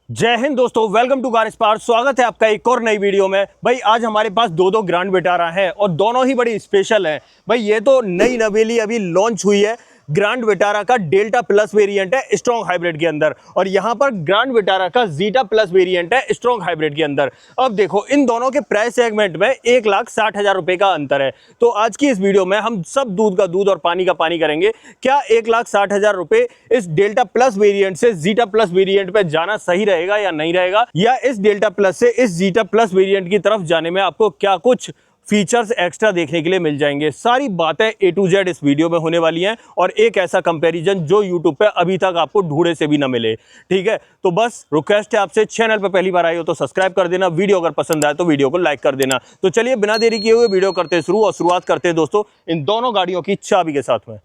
जय हिंद दोस्तों, welcome to car spark. स्वागत है आपका एक और नई वीडियो में। भाई आज हमारे पास दो ग्रैंड विटारा हैं और दोनों ही बड़ी स्पेशल हैं। भाई ये तो नई नवेली अभी लॉन्च हुई है। ग्रैंड विटारा का डेल्टा प्लस वेरिएंट है स्ट्रॉन्ग हाइब्रिड के अंदर, और यहाँ पर ग्रैंड विटारा का जीटा प्लस वेरिएंट है स्ट्रॉन्ग हाइब्रिड के अंदर। अब देखो इन दोनों के प्राइस सेगमेंट में 1,60,000 रुपए का अंतर है। तो आज की इस वीडियो में हम सब दूध का दूध और पानी का पानी करेंगे। क्या 1,60,000 रुपए इस डेल्टा प्लस वेरिएंट से जीटा प्लस वेरिएंट पे जाना सही रहेगा या नहीं रहेगा, या इस डेल्टा प्लस से इस जीटा प्लस वेरिएंट की तरफ जाने में आपको क्या कुछ फीचर्स एक्स्ट्रा देखने के लिए मिल जाएंगे। सारी बातें A to Z इस वीडियो में होने वाली हैं, और एक ऐसा कंपैरिजन जो YouTube पे अभी तक आपको ढूंढे से भी ना मिले। ठीक है, तो बस रिक्वेस्ट है आपसे, चैनल पे पहली बार आए हो तो सब्सक्राइब कर देना, वीडियो अगर पसंद आए तो वीडियो को लाइक कर देना। तो चलिए बिना देरी किए हुए वीडियो करते शुरू, और शुरुआत करते हैं दोस्तों इन दोनों गाड़ियों की चाबी के साथ में।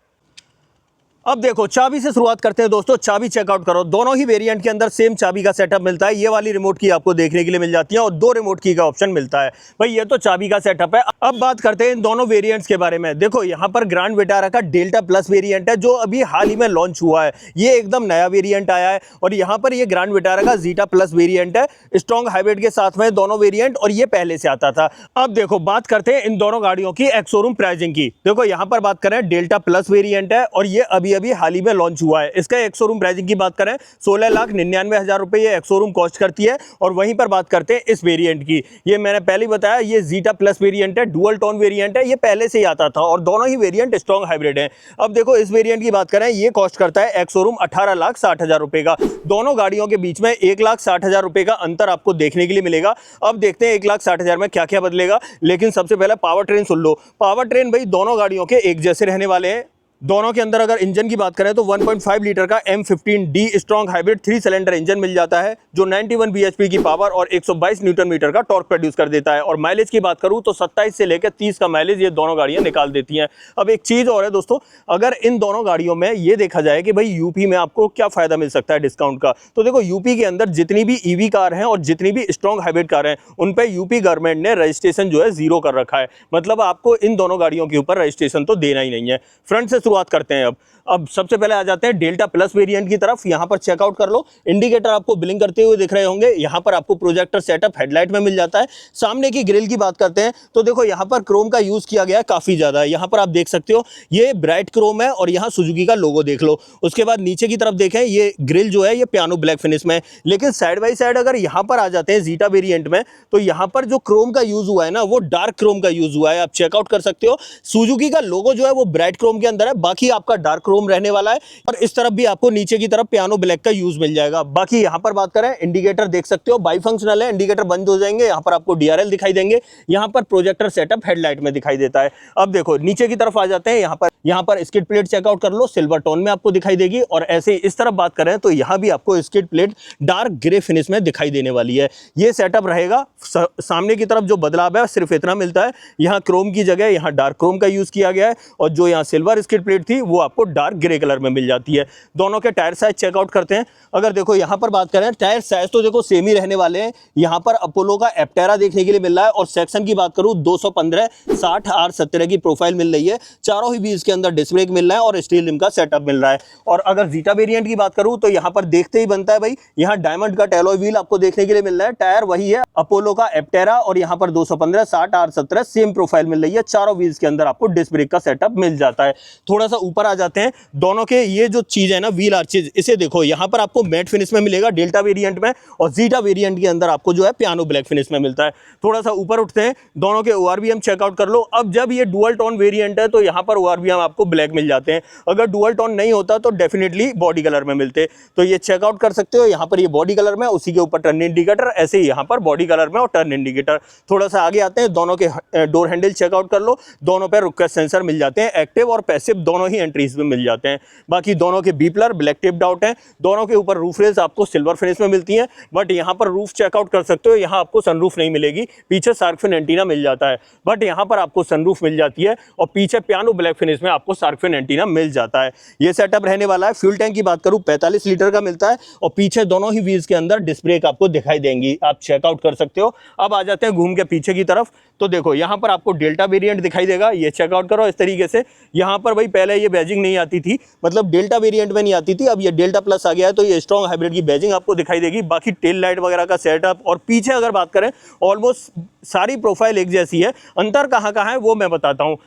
अब देखो चाबी से शुरुआत करते हैं दोस्तों। चाबी चेकआउट करो, दोनों ही वेरिएंट के अंदर सेम चाबी का सेटअप मिलता है। ये वाली रिमोट की आपको देखने के लिए मिल जाती है और 2 रिमोट की का ऑप्शन मिलता है। भाई ये तो चाबी का सेटअप है। अब बात करते हैं इन दोनों वेरिएंट्स के बारे में। देखो यहाँ पर ग्रैंड विटारा का डेल्टा प्लस वेरिएंट है जो अभी हाल ही में लॉन्च हुआ है। ये एकदम नया वेरिएंट आया है। और यहाँ पर ये ग्रैंड विटारा का जीटा प्लस वेरिएंट है स्ट्रॉन्ग हाइब्रिड के साथ में, दोनों वेरिएंट, और ये पहले से आता था। अब देखो बात करते हैं इन दोनों गाड़ियों की एक्स शोरूम प्राइसिंग की। देखो यहाँ पर बात करें डेल्टा प्लस वेरिएंट है और ये अभी अभी हाल ही में लॉन्च हुआ है। इसका एक शोरूम प्राइसिंग की बात करें 16,99,000 रुपए ये एक शोरूम कॉस्ट करती है। और वहीं पर बात करते हैं इस वेरिएंट की, ये मैंने पहले बताया ये जीटा प्लस वेरिएंट है, डुअल टोन वेरिएंट है, ये पहले से ही आता था और दोनों ही वेरिएंट स्ट्रॉन्ग हाइब्रिड है। अब देखो इस वेरिएंट की बात करें, ये कॉस्ट करता है एक शोरूम 18,60,000 रुपए का। दोनों गाड़ियों के बीच में 1,60,000 रुपए का अंतर आपको देखने के लिए मिलेगा। अब देखते हैं 1,60,000 में क्या क्या बदलेगा। लेकिन सबसे पहले पावर ट्रेन सुन लो। पावर ट्रेन भाई दोनों गाड़ियों के एक जैसे रहने वाले हैं। दोनों के अंदर अगर इंजन की बात करें तो 1.5 लीटर का M15D strong hybrid 3 cylinder engine मिल जाता है जो 91 bhp की पावर और 122 न्यूटन मीटर का टॉर्क प्रोड्यूस कर देता है। और माइलेज की बात करूं तो 27 से लेकर 30 का माइलेज ये दोनों गाड़ियां निकाल देती हैं। अब एक चीज़ और है दोस्तों, अगर इन दोनों गाड़ियों में ये देखा जाए कि भाई यूपी में आपको क्या फ़ायदा मिल सकता है डिस्काउंट का, तो देखो यूपी के अंदर जितनी भी EV कार हैं और जितनी भी स्ट्रॉन्ग हाइब्रिड कार हैं उन पर यूपी गवर्नमेंट ने रजिस्ट्रेशन जो है 0 कर रखा है। मतलब आपको इन दोनों गाड़ियों के ऊपर रजिस्ट्रेशन तो देना ही नहीं है। फ्रंट से शुरुआत करते हैं। अब सबसे पहले आ जाते हैं डेल्टा प्लस वेरिएंट की तरफ। यहां पर चेकआउट कर लो, इंडिकेटर आपको ब्लिंक करते हुए दिख रहे होंगे। यहां पर आपको प्रोजेक्टर सेटअप हेडलाइट में मिल जाता है। सामने की ग्रिल की बात करते हैं तो देखो यहां पर क्रोम का यूज किया गया है काफी ज्यादा। यहां पर आप देख सकते हो ये ब्राइट क्रोम है और यहां सुजुकी का लोगो देख लो। उसके बाद नीचे की तरफ देखें, ये ग्रिल जो है ये पियानो ब्लैक फिनिश में है। लेकिन साइड बाई साइड अगर यहां पर आ जाते हैं जीटा वेरिएंट में, तो यहां पर जो क्रोम का यूज हुआ है ना वो डार्क क्रोम का यूज हुआ है। आप चेकआउट कर सकते हो, सुजुकी का लोगो जो है वो ब्राइट क्रोम के अंदर है, बाकी आपका डार्क क्रोम रहने वाला है। और इस तरफ भी आपको नीचे की तरफ पियानो ब्लैक का यूज मिल जाएगा। बाकी यहां पर बात करें, इंडिकेटर देख सकते हो बाई फंक्शनल है, इंडिकेटर बंद हो जाएंगे, यहां पर आपको DRL दिखाई देंगे, यहां पर प्रोजेक्टर सेटअप हेडलाइट में दिखाई देता है। अब देखो नीचे की तरफ आ जाते हैं, यहां पर स्किड प्लेट चेकआउट कर लो, सिल्वर टोन में आपको दिखाई देगी। और ऐसे इस तरफ बात करें तो यहां भी आपको skid plate dark grey finish में दिखाई देने वाली है। ये सेटअप रहेगा। सामने की तरफ जो बदलाव है सिर्फ इतना मिलता है, यहां क्रोम की जगह यहां डार्क क्रोम का यूज किया गया है, और जो यहां सिल्वर स्किड प्लेट थी वो आपको डार्क ग्रे कलर में मिल जाती है। दोनों के टायर साइज चेकआउट करते हैं। अगर देखो यहां पर बात करें, टायर साइज तो देखो सेम ही रहने वाले हैं। यहां पर अपोलो का एप्टेरा देखने के लिए मिल रहा है, और सेक्शन की बात करूं 215 60 R17 की प्रोफाइल मिल रही है। चारों ही व्हील्स के अंदर डिस्क ब्रेक मिल रहा है और स्टील रिम का सेटअप मिल रहा है। और अगर जीटा वेरिएंट की बात करूं तो यहां पर देखते ही बनता है भाई, यहां डायमंड का टैलॉय व्हील आपको देखने के लिए मिल रहा है। टायर वही है अपोलो का एप्टेरा, और यहां पर 215 60 R17 सेम प्रोफाइल मिल रही है। चारों व्हील्स के अंदर आपको डिस्क ब्रेक का सेटअप मिल जाता है। थोड़ा सा ऊपर आ जाते हैं, दोनों के ये जो चीज है ना व्हील आर्चेज, इसे देखो यहां पर आपको मैट फिनिश में मिलेगा डेल्टा वेरिएंट में, और जीटा वेरिएंट के अंदर आपको जो है पियानो ब्लैक फिनिश में मिलता है। थोड़ा सा ऊपर उठते हैं, दोनों के ORVM चेकआउट कर लो। अब जब ये डुअल टोन वेरिएंट है तो यहां पर ORVM आपको ब्लैक मिल जाते हैं। अगर डुअल टोन नहीं होता तो डेफिनेटली बॉडी कलर में मिलते। तो ये चेकआउट कर सकते हो, यहां पर ये बॉडी कलर में, उसी के ऊपर टर्न इंडिकेटर, ऐसे ही यहां पर बॉडी कलर में और टर्न इंडिकेटर। थोड़ा सा आगे आते हैं, दोनों के डोर हैंडल चेकआउट कर लो। दोनों पे रिक्वेस्ट सेंसर मिल जाते हैं, एक्टिव और पैसिव दोनों ही एंट्रीज में मिल जाते हैं। बाकी दोनों के बीपलर ब्लैक टिप्ड आउट है। दोनों के ऊपर रूफ रेल्स आपको सिल्वर फिनिश में मिलती हैं, बट यहाँ पर रूफ चेकआउट कर सकते हो, यहाँ आपको सनरूफ नहीं मिलेगी। पीछे शार्क फिन एंटीना मिल जाता है, बट यहाँ पर आपको सनरूफ मिल जाती है, और पीछे पियानो ब्लैक फिनिश में आपको शार्क फिन एंटीना मिल जाता है। ये सेटअप रहने वाला है। फ्यूल टैंक की बात करूँ 45 लीटर का मिलता है, और पीछे दोनों ही व्हील्स के अंदर डिस्क ब्रेक आपको दिखाई देंगी, आप चेकआउट कर सकते हो। अब आ जाते हैं घूम के पीछे की तरफ, तो देखो यहाँ पर आपको डेल्टा वेरिएंट दिखाई देगा, ये चेकआउट करो इस तरीके से। यहाँ पर भाई पहले ये बैजिंग नहीं आती आती थी, मतलब डेल्टा वेरिएंट में नहीं आती थी, अब ये डेल्टा प्लस आ गया है। तो ये स्ट्रॉन्ग हाइब्रिड की बैजिंग आपको दिखाई देगी। बाकी टेल लाइट वगैरह का सेटअप और पीछे अगर बात करें ऑलमोस्ट सारी प्रोफाइल एक जैसी है। अंतर कहाँ कहाँ है वो मैं बताता हूँ।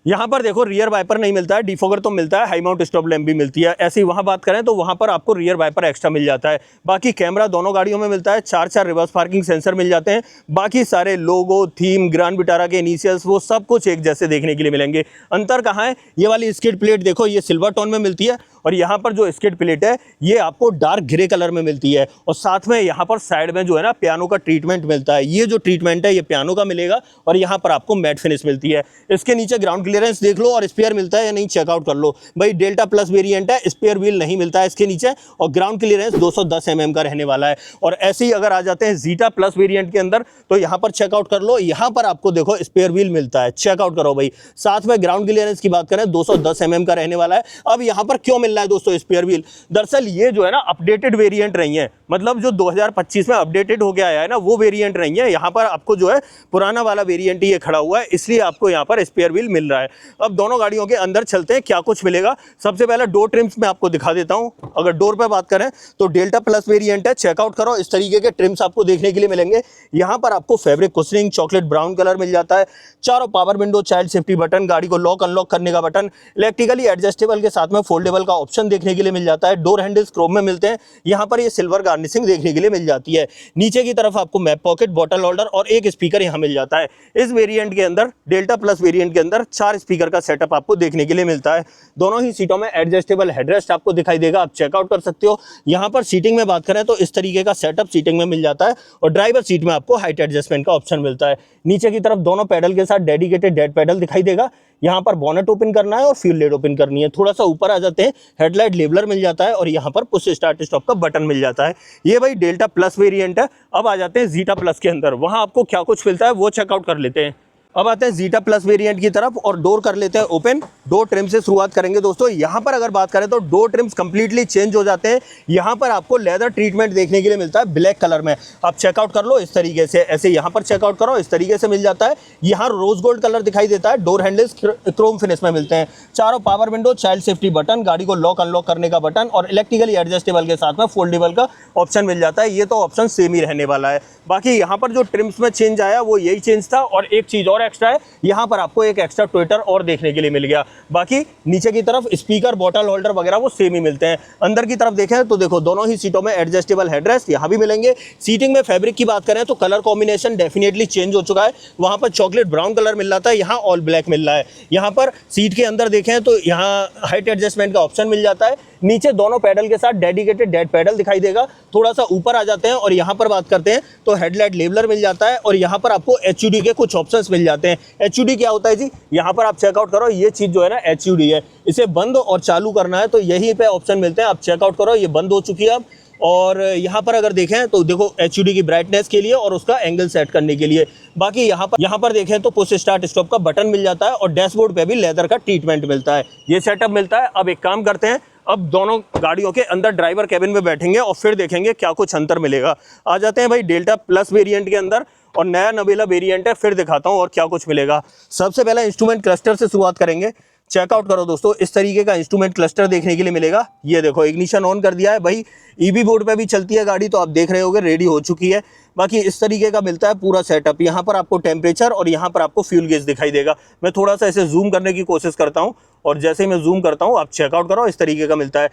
यहाँ पर देखो रियर वाइपर नहीं मिलता है, डिफोगर तो मिलता है, हाई माउंट स्टॉप लैम्प भी मिलती है। ऐसे ही वहाँ बात करें तो वहाँ पर आपको रियर वाइपर एक्स्ट्रा मिल जाता है। बाकी कैमरा दोनों गाड़ियों में मिलता है, 4 रिवर्स पार्किंग सेंसर मिल जाते हैं। बाकी सारे लोगो, थीम, ग्रैंड विटारा के इनिशियल्स वो सब कुछ एक जैसे देखने के लिए मिलेंगे। अंतर कहाँ है, ये वाली स्किड प्लेट देखो ये सिल्वर टोन में मिलती है और यहाँ पर जो स्किड प्लेट है ये आपको डार्क ग्रे कलर में मिलती है। और साथ में यहाँ पर साइड में जो है ना पियानो का ट्रीटमेंट मिलता है। ये जो ट्रीटमेंट है ये पियानो का मिलेगा और यहाँ पर आपको मैट फिनिश मिलती है। इसके नीचे ग्राउंड क्लियरेंस देख लो और स्पेयर मिलता है या नहीं चेकआउट कर लो। भाई डेल्टा प्लस वेरिएंट है, स्पेयर व्हील नहीं मिलता है इसके नीचे और ग्राउंड क्लियरेंस 210 mm का रहने वाला है। और ऐसे ही अगर आ जाते हैं जीटा प्लस वेरिएंट के अंदर तो यहाँ पर चेकआउट कर लो, यहाँ पर आपको देखो स्पेयर व्हील मिलता है, चेकआउट करो भाई। साथ में ग्राउंड क्लियरेंस की बात करें 210 mm का रहने वाला है। अब यहाँ पर क्यों मिल रहा है दोस्तों स्पेयर व्हील, दरअसल ये जो है ना अपडेटेड वेरिएंट रही है, मतलब जो 2025 में अपडेटेड हो गया है ना वो वेरिएंट रही है। यहाँ पर आपको जो है पुराना वाला वेरिएंट ही ये खड़ा हुआ है, इसलिए आपको यहाँ पर स्पेयर व्हील मिल रहा है। अब दोनों गाड़ियों के अंदर चलते हैं क्या कुछ मिलेगा। सबसे पहले डोर ट्रिम्स में आपको दिखा देता हूँ। अगर डोर पे बात करें तो डेल्टा प्लस वेरिएंट है, चेकआउट करो इस तरीके के ट्रिम्स आपको देखने के लिए मिलेंगे। यहाँ पर आपको fabric cushioning chocolate brown colour मिल जाता है, चारों power window, child safety button, गाड़ी को लॉक अनलॉक करने का बटन, इलेक्ट्रिकली एडजस्टेबल के साथ में फोल्डेबल का ऑप्शन देखने के लिए मिल जाता है। डोर हैंडल्स क्रोम में मिलते हैं, यहाँ पर ये सिल्वर गार्निशिंग देखने के लिए मिल जाती है। नीचे की तरफ आपको मैप पॉकेट, बॉटल होल्डर और एक स्पीकर यहाँ मिल जाता है। इस वेरिएंट के अंदर डेल्टा प्लस वेरिएंट के अंदर 4 स्पीकर का सेटअप आपको देखने के लिए मिलता है। दोनों ही सीटों में एडजस्टेबल हेडरेस्ट आपको दिखाई देगा, आप चेकआउट कर सकते हो। यहाँ पर सीटिंग में बात करें तो इस तरीके का सेटअप सीटिंग में मिल जाता है और ड्राइवर सीट में आपको हाइट एडजस्टमेंट का ऑप्शन मिलता है। नीचे की तरफ दोनों पैडल के साथ डेडिकेटेड डेड पैडल दिखाई देगा। यहाँ पर बोनेट ओपन करना है और फ्यूल लेड ओपन करनी है। थोड़ा सा ऊपर आ जाते हैं, हेडलाइट लेबलर मिल जाता है और यहाँ पर पुश स्टार्ट स्टॉप का बटन मिल जाता है। ये भाई डेल्टा प्लस वेरिएंट है। अब आ जाते हैं जीटा प्लस के अंदर, वहाँ आपको क्या कुछ मिलता है वो चेकआउट कर लेते हैं। अब आते हैं जीटा प्लस वेरिएंट की तरफ और डोर कर लेते हैं ओपन। डोर ट्रिम से शुरुआत करेंगे दोस्तों। यहाँ पर अगर बात करें तो डोर ट्रिम्स कंप्लीटली चेंज हो जाते हैं। यहाँ पर आपको लेदर ट्रीटमेंट देखने के लिए मिलता है ब्लैक कलर में, आप चेकआउट कर लो इस तरीके से। ऐसे यहाँ पर चेकआउट करो इस तरीके से मिल जाता है। यहाँ रोज गोल्ड कलर दिखाई देता है। डोर हैंडल्स क्रोम फिनिश में मिलते हैं। चारों power window, child safety button, गाड़ी को लॉक अनलॉक करने का बटन और इलेक्ट्रिकली एडजस्टेबल के साथ में फोल्डेबल का ऑप्शन मिल जाता है। ये तो ऑप्शन सेम ही रहने वाला है। बाकी यहाँ पर जो ट्रिम्स में चेंज आया वो यही चेंज था और एक चीज़ और एक्स्ट्रा है, यहाँ पर आपको एक एक्स्ट्रा ट्विटर और देखने के लिए मिल गया। बाकी नीचे की तरफ स्पीकर, बॉटल होल्डर वगैरह वो सेम ही मिलते हैं। अंदर की तरफ देखें तो देखो दोनों ही सीटों में एडजस्टेबल हेडरेस्ट यहाँ भी मिलेंगे। सीटिंग में फैब्रिक की बात करें तो कलर कॉम्बिनेशन डेफिनेटली चेंज हो चुका है। वहाँ पर चॉकलेट ब्राउन कलर मिल रहा था, यहाँ ऑल ब्लैक मिल रहा है। यहाँ पर सीट के अंदर देखें तो यहाँ हाइट एडजस्टमेंट का ऑप्शन मिल जाता है। नीचे दोनों पैडल के साथ डेडिकेटेड डेड पैडल दिखाई देगा। थोड़ा सा ऊपर आ जाते हैं और यहाँ पर बात करते हैं तो हेडलाइट लेबलर मिल जाता है और यहाँ पर आपको HUD के कुछ ऑप्शंस मिल जाते हैं। HUD क्या होता है जी, यहाँ पर आप चेकआउट करो, ये चीज़ जो है ना HUD है। इसे बंद और चालू करना है तो यहीं पे ऑप्शन मिलते हैं, आप चेकआउट करो। ये बंद हो चुकी है अब। और यहाँ पर अगर देखें तो देखो HUD की ब्राइटनेस के लिए और उसका एंगल सेट करने के लिए। बाकी यहाँ पर देखें तो पुश स्टार्ट स्टॉप का बटन मिल जाता है और डैशबोर्ड पे भी लेदर का ट्रीटमेंट मिलता है। ये सेटअप मिलता है। अब एक काम करते हैं, अब दोनों गाड़ियों के अंदर ड्राइवर कैबिन में बैठेंगे और फिर देखेंगे क्या कुछ अंतर मिलेगा। आ जाते हैं भाई डेल्टा प्लस वेरिएंट के अंदर और नया नवेला वेरिएंट है, फिर दिखाता हूँ और क्या कुछ मिलेगा। सबसे पहले इंस्ट्रूमेंट क्लस्टर से शुरुआत करेंगे। चेकआउट करो दोस्तों, इस तरीके का इंस्ट्रूमेंट क्लस्टर देखने के लिए मिलेगा। ये देखो इग्निशन ऑन कर दिया है भाई। EV बोर्ड पे भी चलती है गाड़ी तो आप देख रहे होगे रेडी हो चुकी है। बाकी इस तरीके का मिलता है पूरा सेटअप। यहाँ पर आपको टेम्परेचर और यहाँ पर आपको फ्यूल गेज दिखाई देगा। मैं थोड़ा सा इसे जूम करने की कोशिश करता हूँ और जैसे ही मैं जूम करता हूँ आप चेकआउट करो, इस तरीके का मिलता है।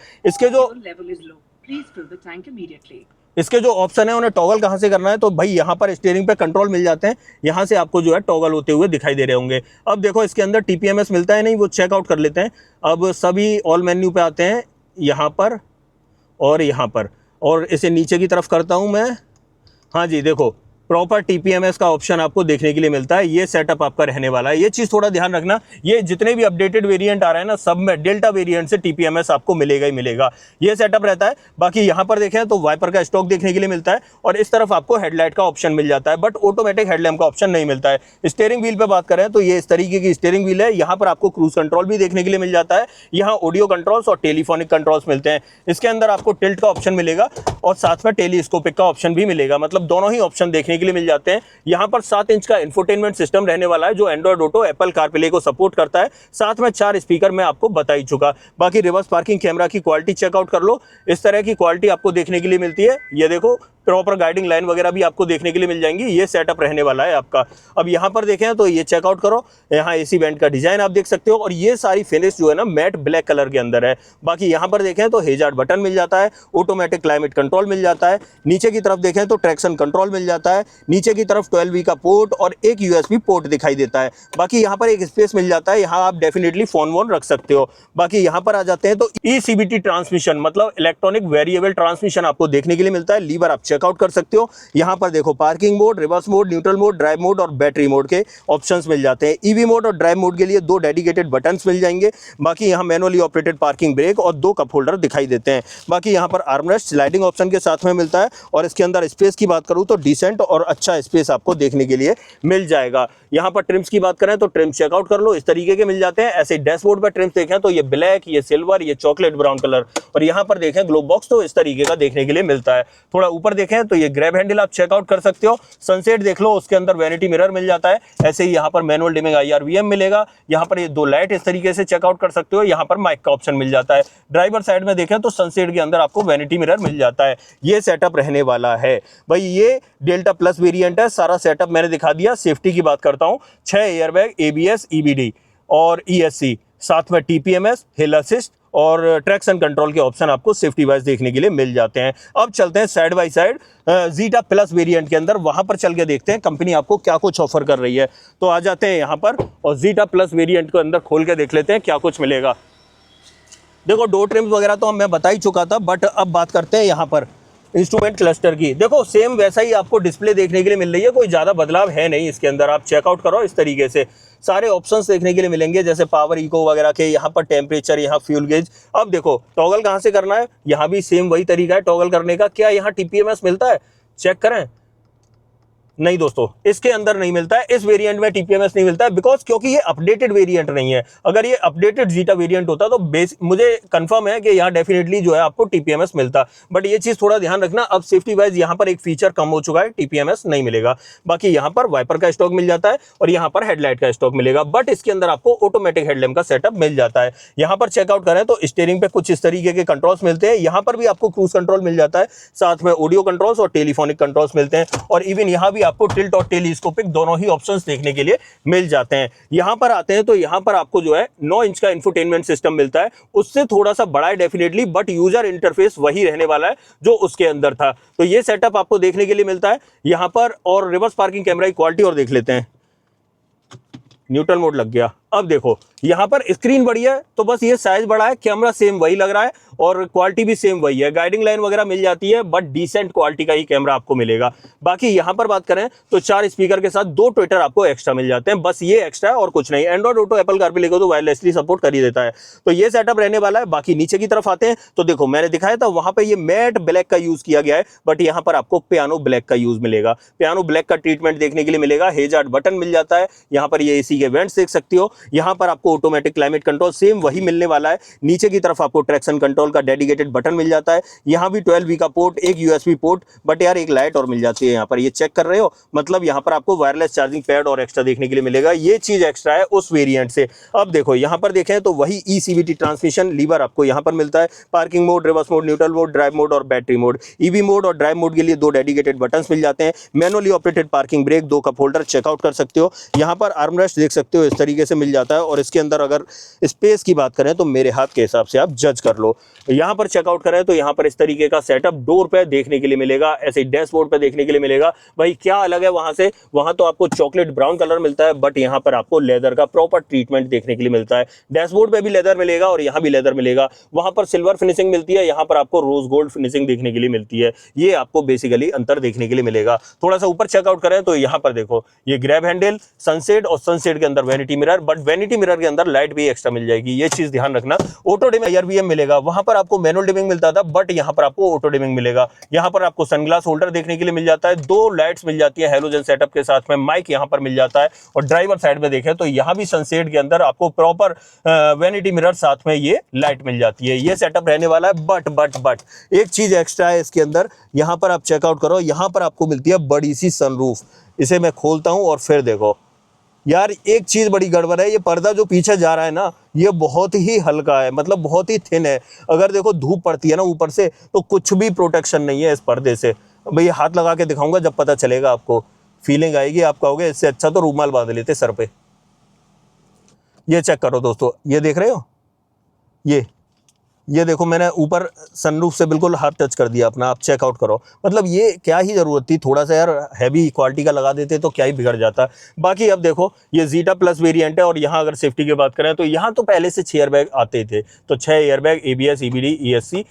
इसके जो ऑप्शन है उन्हें टॉगल कहाँ से करना है तो भाई यहाँ पर स्टीयरिंग पे कंट्रोल मिल जाते हैं। यहाँ से आपको जो है टॉगल होते हुए दिखाई दे रहे होंगे। अब देखो इसके अंदर TPMS मिलता है नहीं, वो चेकआउट कर लेते हैं। अब सभी ऑल मेन्यू पे आते हैं, यहाँ पर और यहाँ पर, और इसे नीचे की तरफ करता हूँ मैं। हाँ जी, देखो प्रॉपर TPMS का ऑप्शन आपको देखने के लिए मिलता है। ये सेटअप आपका रहने वाला है। ये चीज़ थोड़ा ध्यान रखना, ये जितने भी अपडेटेड वेरिएंट आ रहे हैं ना सब में डेल्टा वेरिएंट से TPMS आपको मिलेगा ही मिलेगा। ये सेटअप रहता है। बाकी यहाँ पर देखें तो वाइपर का स्टॉक देखने के लिए मिलता है और इस तरफ आपको हेडलाइट का ऑप्शन मिल जाता है, बट ऑटोमेटिक हेडलैम्प का ऑप्शन नहीं मिलता है। स्टीयरिंग व्हील पर बात करें तो ये इस तरीके की स्टीयरिंग व्हील है। यहाँ पर आपको क्रूज कंट्रोल भी देखने के लिए मिल जाता है। यहाँ ऑडियो कंट्रोल्स और टेलीफोनिक कंट्रोल्स मिलते हैं। इसके अंदर आपको टिल्ट का ऑप्शन मिलेगा और साथ में टेलीस्कोपिक का ऑप्शन भी मिलेगा। मतलब दोनों ही ऑप्शन देखने देखने के लिए मिल जाते हैं। यहाँ पर 7 इंच का इंफोटेनमेंट सिस्टम रहने वाला है जो एंड्रॉइड ऑटो, एप्पल कारप्ले को सपोर्ट करता है। साथ में 4 स्पीकर मैं आपको बता ही चुका। बाकी रिवर्स पार्किंग कैमरा की क्वालिटी चेकआउट कर लो, इस तरह की क्वालिटी आपको देखने के लिए मिलती है। ये देखो प्रॉपर गाइडिंग लाइन वगैरह भी आपको देखने के लिए मिल जाएंगी। ये सेटअप रहने वाला है आपका। अब यहाँ पर देखें तो ये चेकआउट करो, यहाँ एसी वेंट का डिजाइन आप देख सकते हो और ये सारी फिनिश जो है ना मैट ब्लैक कलर के अंदर है। बाकी यहाँ पर देखें तो हेजार्ड बटन मिल जाता है, ऑटोमेटिक क्लाइमेट कंट्रोल मिल जाता है। नीचे की तरफ देखें तो ट्रैक्शन कंट्रोल मिल जाता है। नीचे की तरफ 12V का पोर्ट और एक USB पोर्ट दिखाई देता है। बाकी यहाँ पर एक स्पेस मिल जाता है, यहाँ आप डेफिनेटली फोन वोन रख सकते हो। बाकी यहाँ पर आ जाते हैं तो ECVT ट्रांसमिशन मतलब इलेक्ट्रॉनिक वेरिएबल ट्रांसमिशन आपको देखने के लिए मिलता है। लीवर आप चेकआउट कर सकते हो। यहाँ पर देखो parking mode, reverse mode, neutral mode, drive mode और बैटरी मोड के ऑप्शंस मिल जाते हैं। EV मोड और ड्राइव मोड के लिए 2 डेडिकेटेड बटन्स मिल जाएंगे। बाकी यहाँ मैनुअली ऑपरेटेड पार्किंग ब्रेक और 2 कप होल्डर दिखाई देते हैं। बाकी यहाँ पर आर्मरेस्ट स्लाइडिंग ऑप्शन के साथ में मिलता है और इसके अंदर स्पेस की बात करूँ तो डिसेंट और अच्छा स्पेस आपको देखने के लिए मिल जाएगा। यहाँ पर ट्रिम्स की बात करें तो ट्रिम्स चेकआउट कर लो, इस तरीके के मिल जाते हैं। ऐसे डैशबोर्ड पर ट्रिम्स देखें तो ये ब्लैक, ये सिल्वर, ये चॉकलेट ब्राउन कलर और यहाँ पर देखें ग्लोब बॉक्स तो इस तरीके का देखने के लिए मिलता है। थोड़ा ऊपर देखें तो ये ग्रैब हैंडल आप चेकआउट कर सकते हो। सनसेट देख लो, उसके अंदर वैनिटी मिरर मिल जाता है। ऐसे ही यहाँ पर मैनुअल डिमिंग IRVM मिलेगा। यहाँ पर ये 2 लाइट इस तरीके से चेकआउट कर सकते हो। यहाँ पर माइक का ऑप्शन मिल जाता है। ड्राइवर साइड में देखें तो सनसेट के अंदर आपको वैनिटी मिरर मिल जाता है। ये सेटअप रहने वाला है भाई। ये डेल्टा प्लस वेरिएंट है। सारा सेटअप मैंने दिखा दिया। सेफ्टी की बात करता हूँ, 6 एयरबैग, ABS, EBD और ESC, साथ में TPMS, हिल असिस्ट और ट्रैक्शन कंट्रोल के ऑप्शन आपको सेफ्टी वाइज देखने के लिए मिल जाते हैं। अब चलते हैं side by side zeta plus variant के अंदर, वहां पर चल के देखते हैं कंपनी आपको क्या कुछ ऑफर कर रही है। तो आ जाते हैं यहाँ पर और जीटा प्लस वेरिएंट के अंदर खोल के देख लेते हैं क्या कुछ मिलेगा। देखो डोर ट्रिम्स वगैरह तो मैं बता ही चुका था, बट अब बात करते हैं यहाँ पर इंस्ट्रूमेंट क्लस्टर की। देखो सेम वैसा ही आपको डिस्प्ले देखने के लिए मिल रही है, कोई ज़्यादा बदलाव है नहीं इसके अंदर। आप चेकआउट करो, इस तरीके से सारे ऑप्शंस देखने के लिए मिलेंगे, जैसे पावर, इको वगैरह के। यहाँ पर टेम्परेचर, यहाँ फ्यूल गेज। अब देखो टॉगल कहाँ से करना है, यहाँ भी सेम वही तरीका है टॉगल करने का। क्या यहाँ TPMS मिलता है, चेक करें? नहीं दोस्तों, इसके अंदर नहीं मिलता है। इस वेरिएंट में TPMS नहीं मिलता है बिकॉज क्योंकि ये अपडेटेड वेरिएंट नहीं है। अगर ये अपडेटेड जीटा वेरिएंट होता तो मुझे कंफर्म है कि यहाँ डेफिनेटली जो है आपको TPMS मिलता। बट ये चीज़ थोड़ा ध्यान रखना, अब सेफ्टी वाइज यहाँ पर एक फीचर कम हो चुका है, TPMS नहीं मिलेगा। बाकी यहाँ पर वाइपर का स्टॉक मिल जाता है और यहाँ पर हेडलाइट का स्टॉक मिलेगा, बट इसके अंदर आपको ऑटोमेटिक हेडलैम्प का सेटअप मिल जाता है। यहाँ पर चेकआउट करें तो स्टीयरिंग पे कुछ इस तरीके के कंट्रोल्स मिलते हैं। यहाँ पर भी आपको क्रूज कंट्रोल मिल जाता है, साथ में ऑडियो कंट्रोल्स और टेलीफोनिक कंट्रोल्स मिलते हैं और इवन यहाँ भी आपको टिल्ट और टेलीस्कोपिक दोनों ही ऑप्शंस देखने के लिए मिल जाते हैं। यहां पर आते हैं तो यहां पर आपको जो है 9 इंच का इंफोटेनमेंट सिस्टम मिलता है, उससे थोड़ा सा बड़ा है डेफिनेटली, बट यूजर इंटरफेस वही रहने वाला है जो उसके अंदर था। तो ये सेटअप आपको देखने के लिए मिलता है यहां पर। और रिवर्स पार्किंग कैमरा की क्वालिटी और देख लेते हैं। न्यूट्रल मोड लग गया। अब देखो यहाँ पर स्क्रीन बड़ी है तो बस ये साइज बड़ा है, कैमरा सेम वही लग रहा है और क्वालिटी भी सेम वही है। गाइडिंग लाइन वगैरह मिल जाती है, बट डिसेंट क्वालिटी का ही कैमरा आपको मिलेगा। बाकी यहाँ पर बात करें तो 4 स्पीकर के साथ 2 ट्विटर आपको एक्स्ट्रा मिल जाते हैं, बस ये एक्स्ट्रा है और कुछ नहीं। एंड्रॉइड ऑटो, एप्पल कारप्ले को तो वायरलेसली सपोर्ट कर ही देता है। तो ये सेटअप रहने वाला है। बाकी नीचे की तरफ आते हैं तो देखो मैंने दिखाया था वहां पर ये मैट ब्लैक का यूज किया गया है, बट यहाँ पर आपको पियानो ब्लैक का यूज मिलेगा। पियानो ब्लैक का ट्रीटमेंट देखने के लिए मिलेगा। हेजार्ड बटन मिल जाता है, यहाँ पर ये AC के वेंट्स देख सकते हो। यहाँ पर आपको ऑटोमेटिक क्लाइमेट कंट्रोल सेम वही मिलने वाला है। नीचे की तरफ आपको ट्रैक्शन कंट्रोल का डेडिकेटेड बटन मिल जाता है। यहाँ भी 12V का पोर्ट, एक USB पोर्ट, बट यार एक लाइट और मिल जाती है यहाँ पर। ये चेक कर रहे हो, मतलब यहाँ पर आपको वायरलेस चार्जिंग पैड और एक्स्ट्रा देखने के लिए मिलेगा। ये चीज एक्स्ट्रा है उस वेरिएंट से। अब देखो यहाँ पर देखें तो वही ECVT ट्रांसमिशन लीवर आपको यहाँ पर मिलता है। Parking mode, reverse mode, neutral mode, drive mode और बैटरी मोड। EV मोड और ड्राइव मोड के लिए 2 डेडिकेटेड बटन मिल जाते हैं। Manually operated parking brake, 2 cup holder checkout कर सकते हो। यहाँ पर आर्मरेस्ट देख सकते हो, इस तरीके से मिल जाता है। और इसके अंदर अगर स्पेस की बात करें तो मेरे हाथ के हिसाब से आप जज कर लो। यहाँ पर चेकआउट करें तो यहाँ पर इस तरीके का सेटअप डोर पे देखने के लिए मिलेगा, ऐसे डैशबोर्ड पे देखने के लिए मिलेगा। भाई क्या अलग है वहां से, वहां तो आपको चॉकलेट ब्राउन कलर मिलता है, बट यहाँ पर आपको लेदर का प्रॉपर ट्रीटमेंट देखने के लिए मिलता है। डैशबोर्ड पे भी लेदर मिलेगा और यहाँ भी लेदर मिलेगा। वहां पर सिल्वर फिनिशिंग मिलती है, यहाँ पर आपको रोज गोल्ड फिनिशिंग देखने के लिए मिलती है। ये आपको बेसिकली अंतर देखने के लिए मिलेगा। थोड़ा सा ऊपर चेकआउट करें तो यहाँ पर देखो ये ग्रैब हैंडल, सनसेट और सनसेट के अंदर vanity mirror, but but vanity mirror के अंदर लाइट भी एक्स्ट्रा मिल जाएगी, ये चीज ध्यान रखना। ऑटो डिमिंग IRVM मिलेगा, वहां पर आपको मैनुअल डिमिंग मिलता था, बट यहाँ पर आपको ऑटो डिमिंग मिलेगा। यहाँ पर आपको सनग्लास होल्डर देखने के लिए मिल जाता है, 2 लाइट्स मिल जाती है हेलोजन सेटअप के साथ में, माइक यहाँ पर मिल जाता है। और ड्राइवर साइड में देखें तो यहाँ भी सनसेट के अंदर आपको प्रॉपर वैनिटी मिरर साथ में ये लाइट मिल जाती है। ये सेटअप रहने वाला है, बट एक चीज एक्स्ट्रा है इसके अंदर, यहाँ पर आप चेकआउट करो, यहाँ पर आपको मिलती है बड़ी सी सनरूफ। इसे मैं खोलता हूं और फिर देखो यार, एक चीज बड़ी गड़बड़ है, ये पर्दा जो पीछे जा रहा है ना, ये बहुत ही हल्का है, मतलब बहुत ही थिन है। अगर देखो धूप पड़ती है ना ऊपर से तो कुछ भी प्रोटेक्शन नहीं है इस पर्दे से। भाई हाथ लगा के दिखाऊंगा, जब पता चलेगा आपको, फीलिंग आएगी, आप कहोगे इससे अच्छा तो रूमाल बांध लेते सर पे। ये चेक करो दोस्तों, ये देख रहे हो, ये देखो, मैंने ऊपर सनरूफ से बिल्कुल हाथ टच कर दिया अपना, आप चेकआउट करो। मतलब ये क्या ही ज़रूरत थी, थोड़ा सा यार हैवी क्वालिटी का लगा देते तो क्या ही बिगड़ जाता। बाकी अब देखो, ये जीटा प्लस वेरिएंट है, और यहाँ अगर सेफ्टी की बात करें तो यहाँ तो पहले से 6 एयरबैग आते थे, तो 6 एयरबैग, ABS, EBD, ESC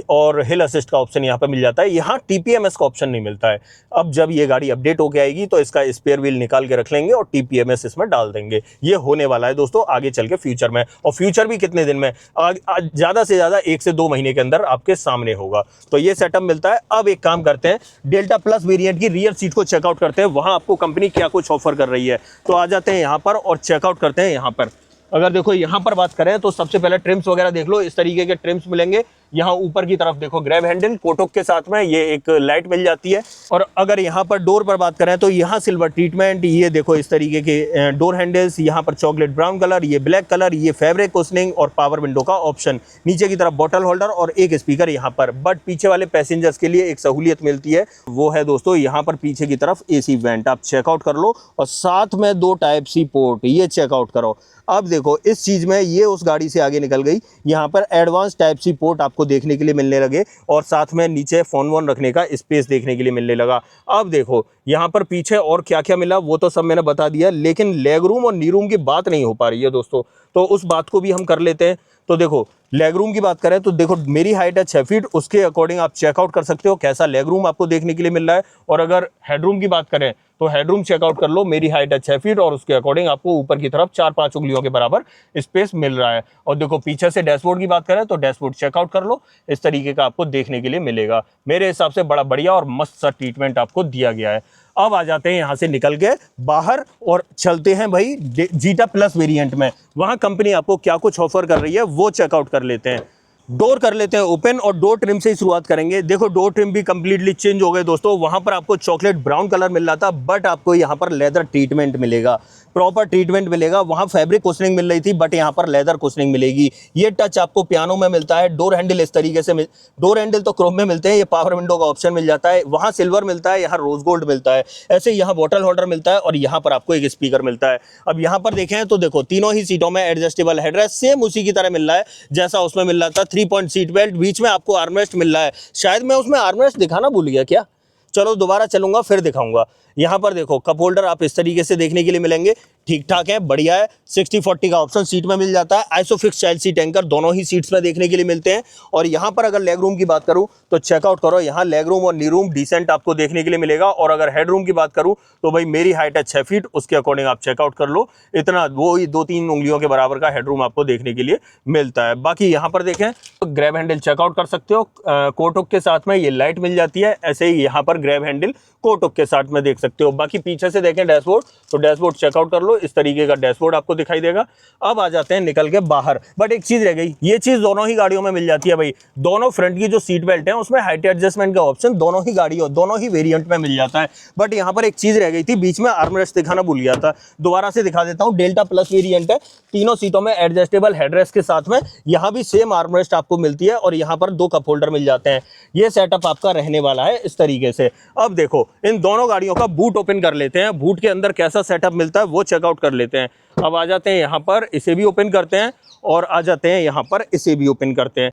और हिल असिस्ट का ऑप्शन यहाँ पे मिल जाता है। यहाँ TPMS का ऑप्शन नहीं मिलता है। अब जब ये गाड़ी अपडेट होके आएगी तो इसका स्पेयर व्हील निकाल के रख लेंगे और TPMS इसमें डाल देंगे। ये होने वाला है दोस्तों आगे चल के फ्यूचर में, और फ्यूचर भी कितने दिन में, ज़्यादा से ज़्यादा 1 से 2 महीने के अंदर आपके सामने होगा। तो ये सेटअप मिलता है। अब एक काम करते हैं, डेल्टा प्लस वेरिएंट की रियर सीट को चेकआउट करते हैं, वहाँ आपको कंपनी क्या कुछ ऑफर कर रही है। तो आ जाते हैं यहाँ पर और चेकआउट करते हैं। यहाँ पर अगर देखो, यहाँ पर बात करें तो सबसे पहले ट्रिम्स वगैरह देख लो, इस तरीके के ट्रिम्स मिलेंगे। यहाँ ऊपर की तरफ देखो ग्रैब हैंडल कोटक के साथ में, ये एक लाइट मिल जाती है। और अगर यहाँ पर डोर पर बात करें तो यहाँ सिल्वर ट्रीटमेंट, ये देखो इस तरीके के डोर हैंडल्स, यहाँ पर चॉकलेट ब्राउन कलर, ये ब्लैक कलर, ये फैब्रिक कुशनिंग और पावर विंडो का ऑप्शन। नीचे की तरफ बॉटल होल्डर और एक स्पीकर यहाँ पर। बट पीछे वाले पैसेंजर्स के लिए एक सहूलियत मिलती है, वो है दोस्तों यहाँ पर पीछे की तरफ AC वेंट, आप चेकआउट कर लो। और साथ में 2 Type-C पोर्ट, ये चेकआउट करो। अब देखो इस चीज़ में ये उस गाड़ी से आगे निकल गई, यहाँ पर एडवांस Type-C पोर्ट आपको देखने के लिए मिलने लगे, और साथ में नीचे फोन वोन रखने का स्पेस देखने के लिए मिलने लगा। अब देखो यहाँ पर पीछे और क्या क्या मिला वो तो सब मैंने बता दिया, लेकिन लेग रूम और नी रूम की बात नहीं हो पा रही है दोस्तों, तो उस बात को भी हम कर लेते हैं। तो देखो लेग रूम की बात करें तो देखो मेरी हाइट है 6 फीट, उसके अकॉर्डिंग आप चेकआउट कर सकते हो कैसा लेग रूम आपको देखने के लिए मिल रहा है। और अगर हेडरूम की बात करें तो हेडरूम चेकआउट कर लो, मेरी हाइट है 6 फीट और उसके अकॉर्डिंग आपको ऊपर की तरफ 4-5 उंगलियों के बराबर स्पेस मिल रहा है। और देखो पीछे से डैशबोर्ड की बात करें तो डैशबोर्ड चेकआउट कर लो, इस तरीके का आपको देखने के लिए मिलेगा। मेरे हिसाब से बड़ा बढ़िया और मस्त सा ट्रीटमेंट आपको दिया गया है। अब आ जाते हैं यहाँ से निकल के बाहर और चलते हैं भाई जीटा प्लस वेरिएंट में, वहाँ कंपनी आपको क्या कुछ ऑफर कर रही है वो चेकआउट कर लेते हैं। डोर कर लेते हैं ओपन और डोर ट्रिम से ही शुरुआत करेंगे। देखो डोर ट्रिम भी कंप्लीटली चेंज हो गए दोस्तों, वहां पर आपको चॉकलेट ब्राउन कलर मिल रहा था, बट आपको यहाँ पर लेदर ट्रीटमेंट मिलेगा, प्रॉपर ट्रीटमेंट मिलेगा। वहाँ फैब्रिक कुशनिंग मिल रही थी, बट यहाँ पर लेदर कुशनिंग मिलेगी। ये टच आपको पियानो में मिलता है। डोर हैंडल इस तरीके से डोर हैंडल तो क्रोम में मिलते हैं, ये पावर विंडो का ऑप्शन मिल जाता है। वहाँ सिल्वर मिलता है, यहाँ रोज गोल्ड मिलता है। ऐसे यहाँ बॉटल होल्डर मिलता है और यहाँ पर आपको एक स्पीकर मिलता है। अब यहाँ पर देखें तो देखो तीनों ही सीटों में एडजस्टेबल हेडरेस्ट सेम उसी की तरह मिल रहा है जैसा उसमें मिल रहा था। 3 पॉइंट सीट बेल्ट, बीच में आपको आर्मरेस्ट मिल रहा है। शायद मैं उसमें आर्मरेस्ट दिखाना भूल गया क्या, चलो दोबारा चलूंगा फिर दिखाऊंगा। यहाँ पर देखो कप होल्डर आप इस तरीके से देखने के लिए मिलेंगे, ठीक ठाक है, बढ़िया है। 60-40 का ऑप्शन सीट में मिल जाता है। आइसोफिक्स चाइल्ड सीट एंकर दोनों ही सीट्स में देखने के लिए मिलते हैं। और यहाँ पर अगर लेग रूम की बात करूँ तो चेकआउट करो, यहाँ लेग रूम और नी रूम डिसेंट आपको देखने के लिए मिलेगा। और अगर हेड रूम की बात करूँ तो भाई मेरी हाइट है 6 फीट, उसके अकॉर्डिंग आप चेकआउट कर लो, इतना वो 2-3 उंगलियों के बराबर का हेड रूम आपको देखने के लिए मिलता है। बाकी यहाँ पर देखें तो ग्रैब हैंडल चेकआउट कर सकते हो, कोटक के साथ में ये लाइट मिल जाती है। ऐसे ही यहाँ पर ग्रैब हैंडल कोटक के साथ में देख सकते हो। बाकी पीछे से देखें डैशबोर्ड तो डैशबोर्ड चेकआउट कर लो, इस तरीके का डैशबोर्ड आपको दिखाई देगा। अब आ जाते हैं निकल के बाहर, बट एक चीज रह गई, ये चीज दोनों ही गाड़ियों में मिल जाती है भाई। दोनों फ्रंट की जो सीट बेल्ट है उसमें हाइट एडजस्टमेंट का ऑप्शन दोनों ही गाड़ियों दोनों ही वेरिएंट में मिल जाता है। बट यहाँ पर एक चीज रह गई थी, बीच में आर्मरेस्ट दिखाना भूल गया था, दोबारा से दिखा देता हूँ। डेल्टा प्लस वेरिएंट है, तीनों सीटों में एडजस्टेबल हेडरेस्ट के साथ में यहाँ भी सेम आर्मरेस्ट आपको मिलती है और यहाँ पर 2 कप होल्डर मिल जाते हैं। ये सेटअप आपका रहने वाला है इस तरीके से। अब देखो इन दोनों गाड़ियों का बूट ओपन कर लेते हैं, बूट के अंदर कैसा सेटअप मिलता है वो चेकआउट कर लेते हैं। अब आ जाते हैं यहाँ पर, इसे भी ओपन करते हैं और आ जाते हैं यहाँ पर, इसे भी ओपन करते हैं।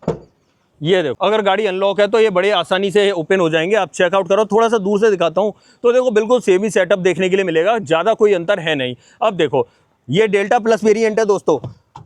ये देखो अगर गाड़ी अनलॉक है तो ये बड़े आसानी से ओपन हो जाएंगे। आप चेकआउट करो, थोड़ा सा दूर से दिखाता हूँ तो देखो बिल्कुल सेम ही सेटअप देखने के लिए मिलेगा, ज़्यादा कोई अंतर है नहीं। अब देखो ये डेल्टा प्लस वेरिएंट है दोस्तों,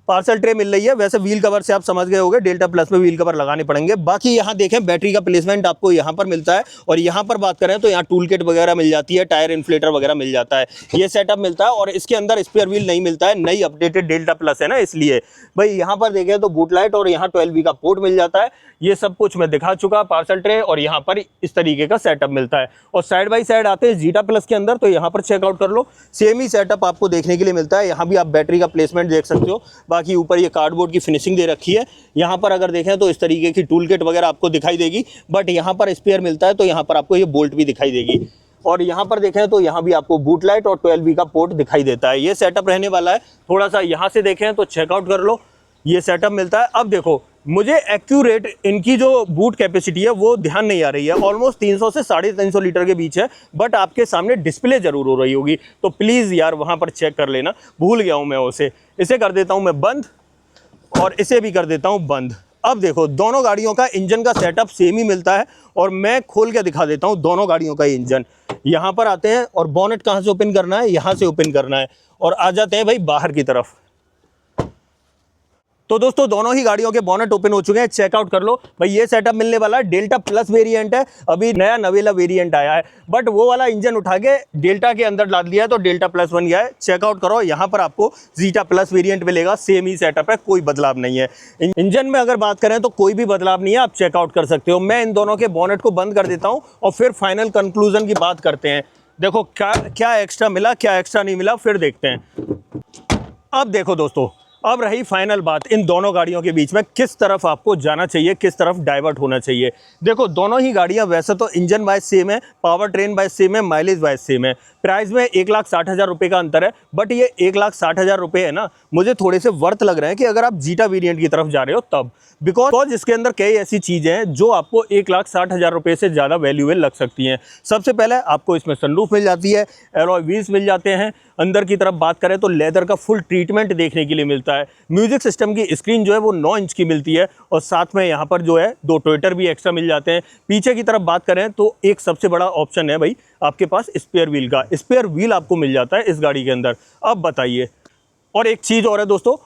पार्सल ट्रे मिल रही है। वैसे व्हील कवर से आप समझ गए होंगे डेल्टा प्लस में व्हील कवर लगाने पड़ेंगे। बाकी यहाँ देखें बैटरी का प्लेसमेंट आपको यहाँ पर मिलता है, और यहाँ पर बात करें तो यहाँ टूल किट वगैरह मिल जाती है, टायर इन्फ्लेटर वगैरह मिल जाता है, ये सेटअप मिलता है। और इसके अंदर स्पेयर व्हील नहीं मिलता है, नई अपडेटेड डेल्टा प्लस है ना, इसलिए भाई यहाँ पर देखें तो बूट लाइट और यहाँ 12V का पोर्ट मिल जाता है। ये सब कुछ मैं दिखा चुका, पार्सल ट्रे, और यहाँ पर इस तरीके का सेटअप मिलता है। और साइड बाय साइड आते हैं जीटा प्लस के अंदर, तो यहाँ पर चेकआउट कर लो, सेम ही सेटअप आपको देखने के लिए मिलता है। यहाँ भी आप बैटरी का प्लेसमेंट देख सकते हो। बाकी ऊपर ये कार्डबोर्ड की फिनिशिंग दे रखी है। यहाँ पर अगर देखें तो इस तरीके की टूल किट वगैरह आपको दिखाई देगी, बट यहाँ पर स्पेयर मिलता है तो यहाँ पर आपको ये बोल्ट भी दिखाई देगी। और यहाँ पर देखें तो यहाँ भी आपको बूट लाइट और 12V का पोर्ट दिखाई देता है। ये सेटअप रहने वाला है। थोड़ा सा यहाँ से देखें तो चेकआउट कर लो, ये सेटअप मिलता है। अब देखो मुझे एक्यूरेट इनकी जो बूट कैपेसिटी है वो ध्यान नहीं आ रही है, ऑलमोस्ट 300 से 350 लीटर के बीच है, बट आपके सामने डिस्प्ले जरूर हो रही होगी, तो प्लीज़ यार वहाँ पर चेक कर लेना, भूल गया हूँ मैं उसे। इसे कर देता हूँ मैं बंद, और इसे भी कर देता हूँ बंद। अब देखो दोनों गाड़ियों का इंजन का सेटअप सेम ही मिलता है, और मैं खोल के दिखा देता हूँ दोनों गाड़ियों का इंजन। यहाँ पर आते हैं और बॉनेट कहाँ से ओपन करना है, यहाँ से ओपन करना है, और आ जाते हैं भाई बाहर की तरफ। तो दोस्तों दोनों ही गाड़ियों के बॉनेट ओपन हो चुके हैं, चेकआउट कर लो भाई। ये सेटअप मिलने वाला है, डेल्टा प्लस वेरिएंट है, अभी नया नवेला वेरिएंट आया है, बट वो वाला इंजन उठा के डेल्टा के अंदर डाल दिया है तो डेल्टा प्लस बन गया है। चेकआउट करो, यहाँ पर आपको जीटा प्लस वेरिएंट मिलेगा, सेम ही सेटअप है, कोई बदलाव नहीं है। इंजन में अगर बात करें तो कोई भी बदलाव नहीं है, आप चेकआउट कर सकते हो। मैं इन दोनों के बॉनेट को बंद कर देता हूँ और फिर फाइनल कंक्लूजन की बात करते हैं। देखो क्या एक्स्ट्रा मिला, क्या एक्स्ट्रा नहीं मिला, फिर देखते हैं। अब देखो दोस्तों, अब रही फाइनल बात, इन दोनों गाड़ियों के बीच में किस तरफ आपको जाना चाहिए, किस तरफ डाइवर्ट होना चाहिए। देखो दोनों ही गाड़ियां वैसे तो इंजन वाइज सेम है, पावर ट्रेन वाइज सेम है, माइलेज वाइज सेम है, प्राइस में 1,60,000 रुपये का अंतर है, बट ये 1,60,000 रुपये है ना, मुझे थोड़े से वर्थ लग रहे हैं कि अगर आप जीटा वेरिएंट की तरफ जा रहे हो तब, बिकॉज इसके अंदर कई ऐसी चीज़ें हैं जो आपको 1,60,000 रुपये से ज़्यादा वैल्यूएबल लग सकती हैं। सबसे पहले आपको इसमें सनरूफ मिल जाती है, एलॉय व्हील्स मिल जाते हैं, अंदर की तरफ बात करें तो लेदर का फुल ट्रीटमेंट देखने के लिए मिलता है, म्यूजिक सिस्टम की स्क्रीन जो है वो 9 इंच की मिलती है, और साथ में यहाँ पर जो है 2 ट्विटर भी एक्स्ट्रा मिल जाते हैं। पीछे की तरफ बात करें तो एक सबसे बड़ा ऑप्शन है भाई आपके पास स्पेयर व्हील का, स्पेयर व्हील आपको मिल जाता है इस गाड़ी के अंदर। अब बताइए, और एक चीज़ और है दोस्तों,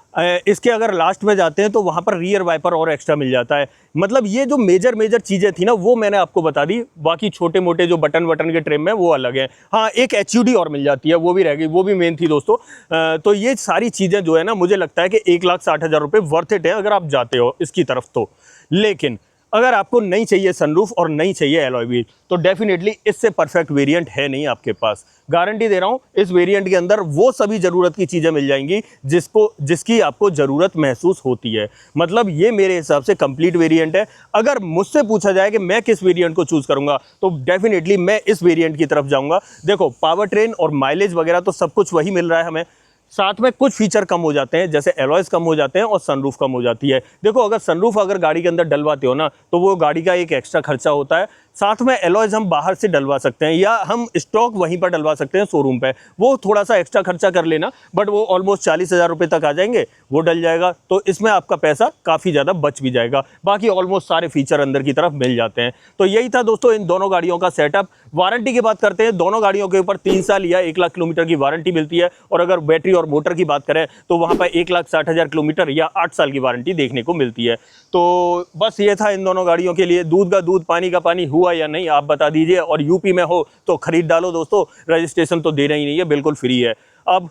इसके अगर लास्ट में जाते हैं तो वहाँ पर रियर वाइपर और एक्स्ट्रा मिल जाता है। मतलब ये जो मेजर चीज़ें थी ना वो मैंने आपको बता दी, बाकी छोटे मोटे जो बटन के ट्रिम में वो अलग है। हाँ, एक HUD और मिल जाती है, वो भी रह गई, वो भी मेन थी दोस्तों। तो ये सारी चीज़ें जो है ना, मुझे लगता है कि 1,60,000 रुपये वर्थ इट है अगर आप जाते हो इसकी तरफ तो। लेकिन अगर आपको नहीं चाहिए सनरूफ और नहीं चाहिए एलॉय व्हील, तो डेफिनेटली इससे परफेक्ट वेरिएंट है नहीं आपके पास। गारंटी दे रहा हूँ, इस वेरिएंट के अंदर वो सभी ज़रूरत की चीज़ें मिल जाएंगी जिसकी आपको ज़रूरत महसूस होती है। मतलब ये मेरे हिसाब से कंप्लीट वेरिएंट है। अगर मुझसे पूछा जाए कि मैं किस वेरिएंट को चूज़ करूँगा, तो डेफिनेटली मैं इस वेरिएंट की तरफ जाऊँगा। देखो पावर ट्रेन और माइलेज वगैरह तो सब कुछ वही मिल रहा है हमें, साथ में कुछ फीचर कम हो जाते हैं, जैसे एलॉयज कम हो जाते हैं और सनरूफ कम हो जाती है। देखो अगर सनरूफ अगर गाड़ी के अंदर डलवाते हो ना, तो वो गाड़ी का एक एक्स्ट्रा खर्चा होता है। साथ में एलॉयज हम बाहर से डलवा सकते हैं या हम स्टॉक वहीं पर डलवा सकते हैं शोरूम पे, वो थोड़ा सा एक्स्ट्रा खर्चा कर लेना, बट वो ऑलमोस्ट 40,000 रुपये तक आ जाएंगे, वो डल जाएगा, तो इसमें आपका पैसा काफ़ी ज़्यादा बच भी जाएगा। बाकी ऑलमोस्ट सारे फीचर अंदर की तरफ मिल जाते हैं। तो यही था दोस्तों इन दोनों गाड़ियों का सेटअप। वारंटी की बात करते हैं, दोनों गाड़ियों के ऊपर 3 साल या 1 लाख किलोमीटर की वारंटी मिलती है, और अगर बैटरी और मोटर की बात करें तो वहाँ पर 1,60,000 किलोमीटर या 8 साल की वारंटी देखने को मिलती है। तो बस ये था इन दोनों गाड़ियों के लिए। दूध का दूध पानी का पानी हुआ या नहीं आप बता दीजिए, और यूपी में हो तो खरीद डालो दोस्तों, रजिस्ट्रेशन तो देना ही नहीं है, बिल्कुल फ्री है। अब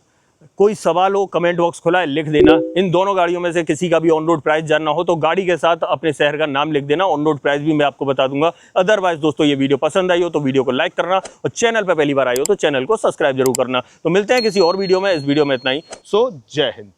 कोई सवाल हो, कमेंट बॉक्स खुला है, लिख देना। इन दोनों गाड़ियों में से किसी का भी ऑन रोड प्राइस जानना हो तो गाड़ी के साथ अपने शहर का नाम लिख देना, ऑन रोड प्राइस भी मैं आपको बता दूंगा। अदरवाइज दोस्तों ये वीडियो पसंद आई हो तो वीडियो को लाइक करना, और चैनल पर पहली बार आई हो तो चैनल को सब्सक्राइब जरूर करना। तो मिलते हैं किसी और वीडियो में, इस वीडियो में इतना ही। सो जय हिंद।